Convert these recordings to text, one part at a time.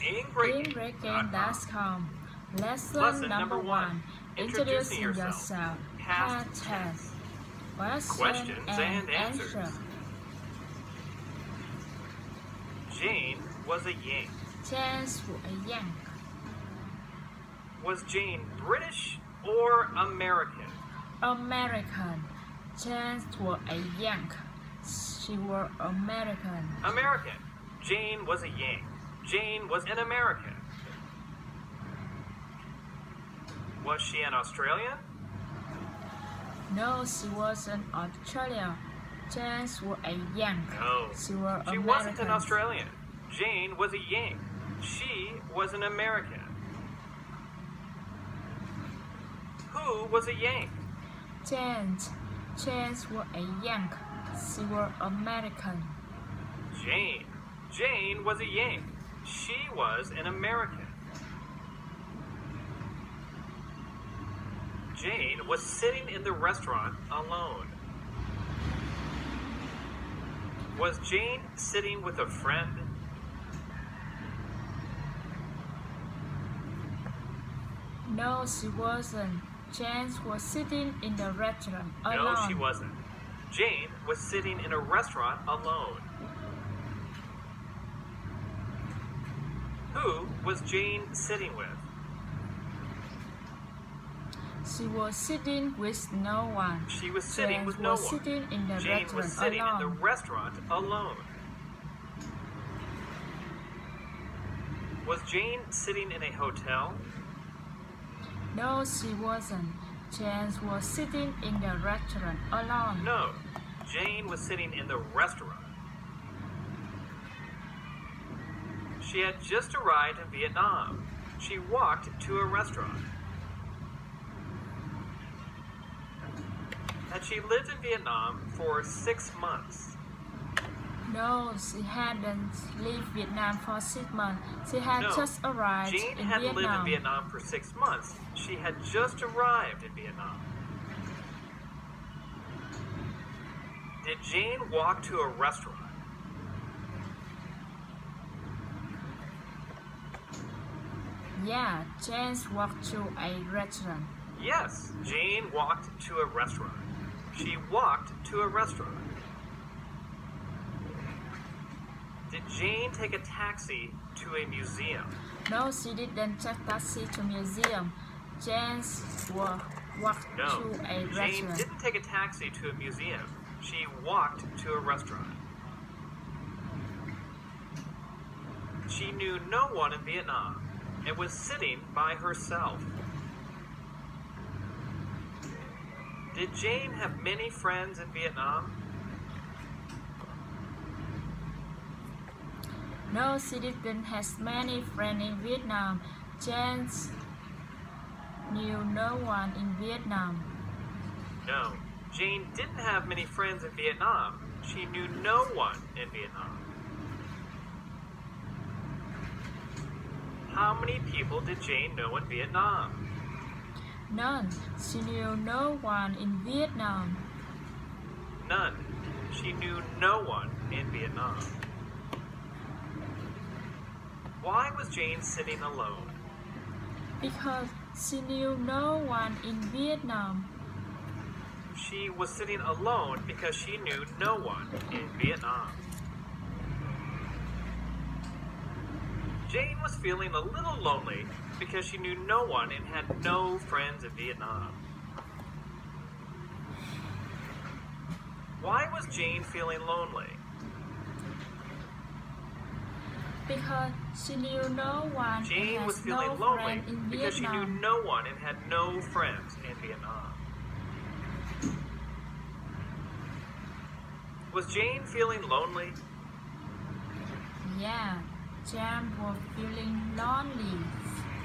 InBreaking.com. Lesson number 1. Introducing yourself. Past tense. Questions and answer. Jane was a Yank. Jane was a Yank. Was Jane British or American? American. Jane was a Yank. She was American. American. Jane was a Yank. Jane was an American. Was she an Australian? No, she wasn't Australian. Jane was a Yank. No, she was she American. wasn't an Australian. Jane was a Yank. She was an American. Who was a Yank? Jane was a Yank. She was American. Jane was a Yank. She was an American. Jane was sitting in the restaurant alone. Was Jane sitting with a friend? No, she wasn't. Jane was sitting in the restaurant alone. No, she wasn't. Jane was sitting in a restaurant alone. Who was Jane sitting with? She was sitting with no one. She was sitting Jane with no was one. Sitting in the Jane restaurant was sitting alone. in the restaurant alone. Was Jane sitting in a hotel? No, she wasn't. Jane was sitting in the restaurant alone. No, Jane was sitting in the restaurant. She had just arrived in Vietnam. She walked to a restaurant. Had she lived in Vietnam for 6 months? No, she hadn't lived Vietnam for 6 months. She had just arrived Jane in hadn't Vietnam. lived in Vietnam for 6 months. She had just arrived in Vietnam. Did Jane walk to a restaurant? Yeah, Jane walked to a restaurant. Yes, Jane walked to a restaurant. She walked to a restaurant. Did Jane take a taxi to a museum? No, she didn't take taxi to museum. Jane walked to a Jane restaurant. didn't take a taxi to a museum. She walked to a restaurant. She knew no one in Vietnam and was sitting by herself. Did Jane have many friends in Vietnam? No, she didn't have many friends in Vietnam. Jane knew no one in Vietnam. No, Jane didn't have many friends in Vietnam. She knew no one in Vietnam. How many people did Jane know in Vietnam? None. She knew no one in Vietnam. None. She knew no one in Vietnam. Why was Jane sitting alone? Because she knew no one in Vietnam. She was sitting alone because she knew no one in Vietnam. Jane was feeling a little lonely because she knew no one and had no friends in Vietnam. Why was Jane feeling lonely? Because she knew no one Jane and was has feeling no lonely friend in because she knew Vietnam. no one and had no friends in Vietnam. Was Jane feeling lonely? Yeah, Jane was feeling lonely.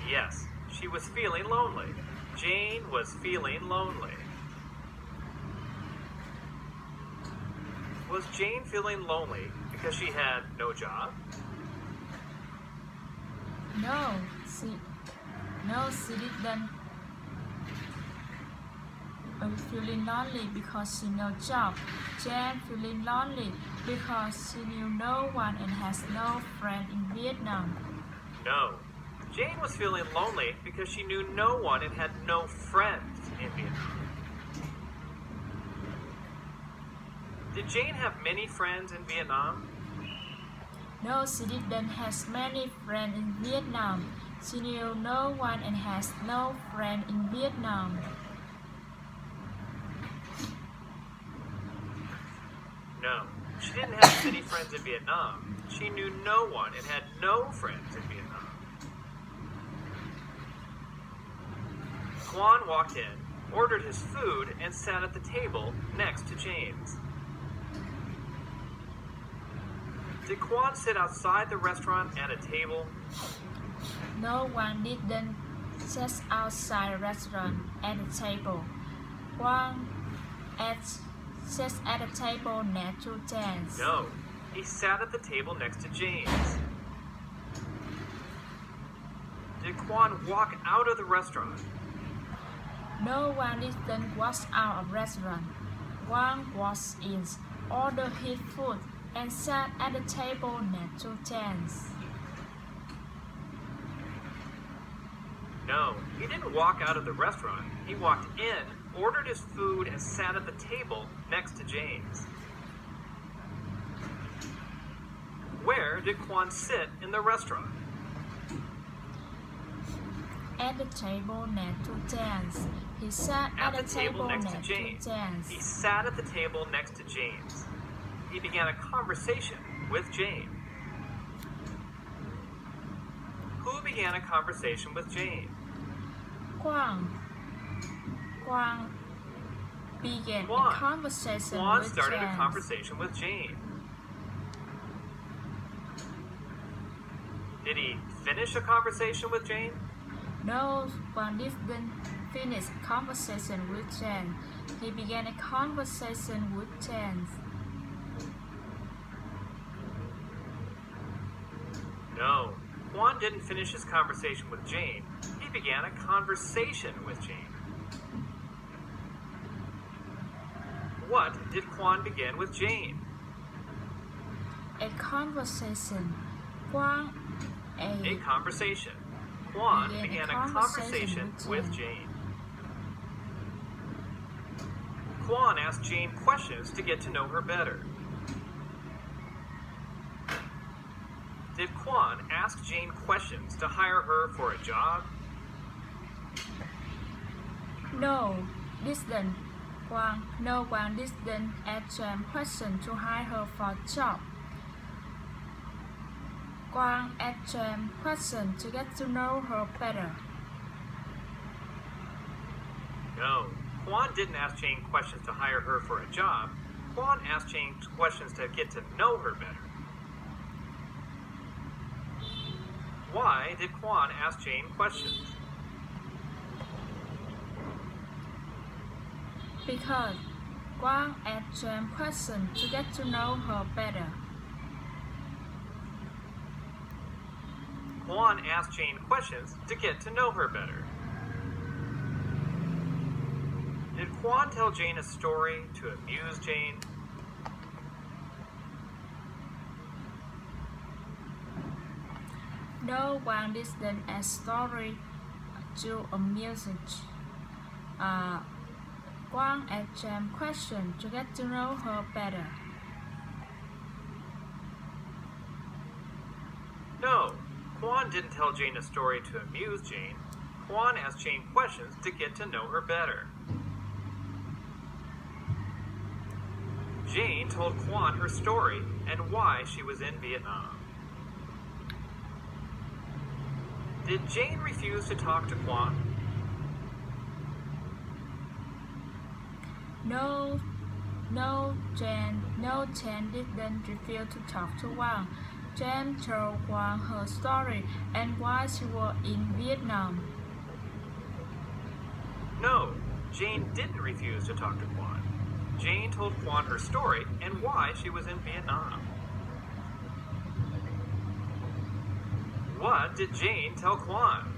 Yes, she was feeling lonely. Jane was feeling lonely. Was Jane feeling lonely because she had no job? No, she didn't. Feeling lonely because she no job. Jane feeling lonely because she knew no one and has no friend in Vietnam. No. Jane was feeling lonely because she knew no one and had no friends in Vietnam. Did Jane have many friends in Vietnam? No, she didn't have many friends in Vietnam. She knew no one and has no friend in Vietnam. No, she didn't have many friends in Vietnam. She knew no one and had no friends in Vietnam. Quan walked in, ordered his food, and sat at the table next to Jane's. Did Quan sit outside the restaurant at a table? No one didn't sit outside the restaurant at a table. Quan sat at a table next to Jane's. No, he sat at the table next to Jane's. Did Quan walk out of the restaurant? No one didn't walk out of the restaurant. Quan walked in, ordered his food, and sat at the table next to Jane's. No, he didn't walk out of the restaurant. He walked in, ordered his food, and sat at the table next to Jane's. Where did Quan sit in the restaurant? At the table next to Jane's. He sat at the table next to Jane's. He sat at the table next to Jane's. He began a conversation with Jane. Who began a conversation with Jane? Quan began a conversation Quan with started James. a conversation with Jane. Did he finish a conversation with Jane? No, Quan didn't finish a conversation with Jane. He began a conversation with James. No, Quan didn't finish his conversation with Jane. He began a conversation with Jane. What did Quan begin with Jane? A conversation. A conversation. Quan began a conversation with Jane. Quan asked Jane questions to get to know her better. Did Quan ask Jane questions to hire her for a job? No one didn't ask Jane questions to hire her for a job. Quan asked Jane questions to get to know her better. No, Quan didn't ask Jane questions to hire her for a job. Quan asked Jane questions to get to know her better. Why did Quan ask Jane questions? Because Quan asked Jane questions to get to know her better. Quan asked Jane questions to get to know her better. Did Quan tell Jane a story to amuse Jane? No one didn't ask story to amuse Quan asked Jane questions to get to know her better. No, Quan didn't tell Jane a story to amuse Jane. Quan asked Jane questions to get to know her better. Jane told Quan her story and why she was in Vietnam. Did Jane refuse to talk to Quan? No, Jane didn't refuse to talk to Quan. Jane told Quan her story and why she was in Vietnam. No, Jane didn't refuse to talk to Quan. Jane told Quan her story and why she was in Vietnam. What did Jane tell Quan?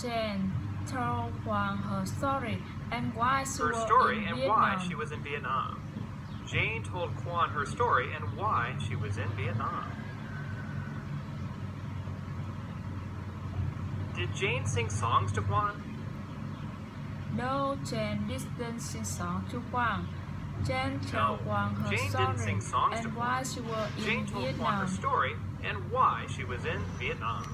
Jane told Quan her story and why she Her was story in and Vietnam. why she was in Vietnam. Jane told Quan her story and why she was in Vietnam. Did Jane sing songs to Juan? No, Jane didn't sing songs to Juan. Jane told Juan her Jane story didn't sing songs to and Juan. why she was in Jane told Juan her Vietnam. story and why she was in Vietnam.